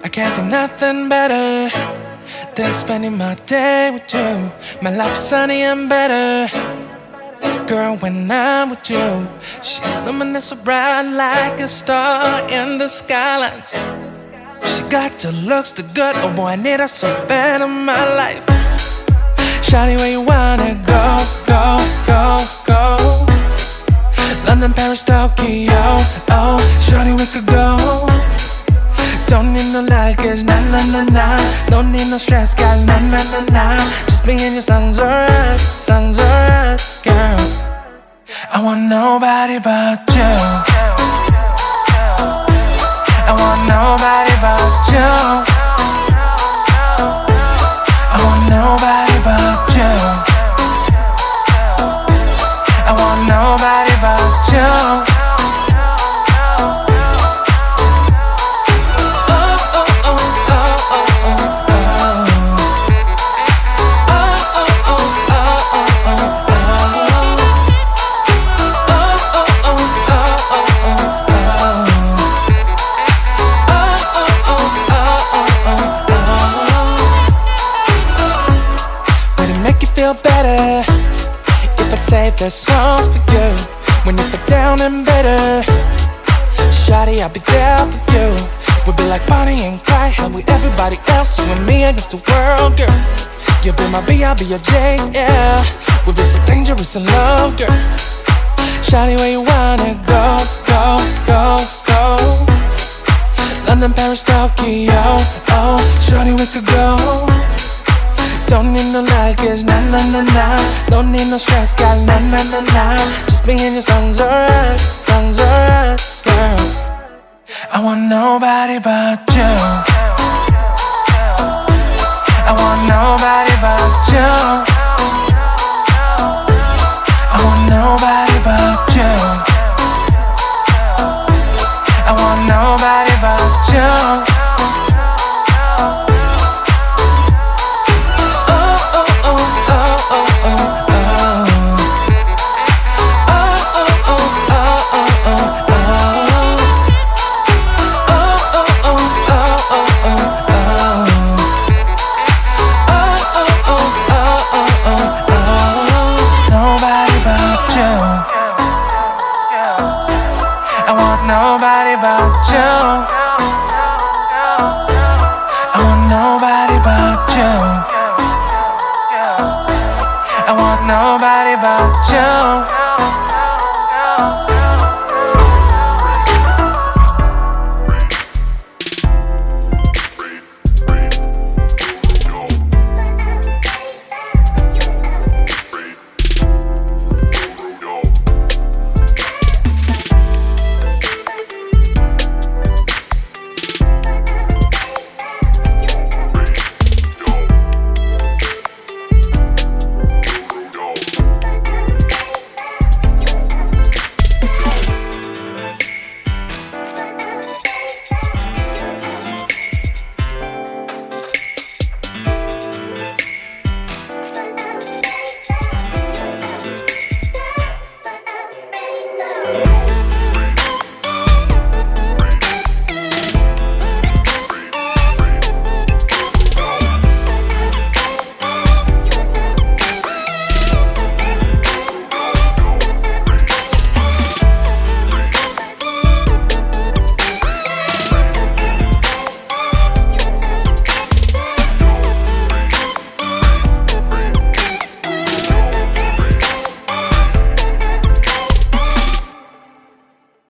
I can't think nothing better than spending my day with you. My life is sunny and better, girl, when I'm with you. She illuminates so bright like a star in the skylines. She got the looks, the good, oh boy, I need her so bad in my life. Shawty, where you wanna go, go, go, go? London, Paris, Tokyo, oh, shawty, we could go. Don't need no luggage, nah, nah, nah, nah. Don't need no stress, girl, nah, nah, nah, nah. Just me and you sounds alright, girl. I want nobody but you. I want nobody but you. I want nobody but you. I want nobody but you. Better if I say the songs for you when you feel down and bitter. Shawty, I'll be there for you. We'll be like Bonnie and Clyde, how we everybody else, you and me against the world, girl. You'll be my B, I'll be your J, yeah. We'll be so dangerous in love, girl. Shawty, where you wanna go, go, go, go? London, Paris, Tokyo, oh, shawty, we could go. Don't need no luggage, nah, nah, nah, nah. Don't need no stress, girl, nah, nah, nah, nah. Just me and you sounds alright, girl. I want nobody but you. I want nobody but you. I want nobody but you. I want nobody but you. Nobody but you. I want nobody but you. I want nobody but you.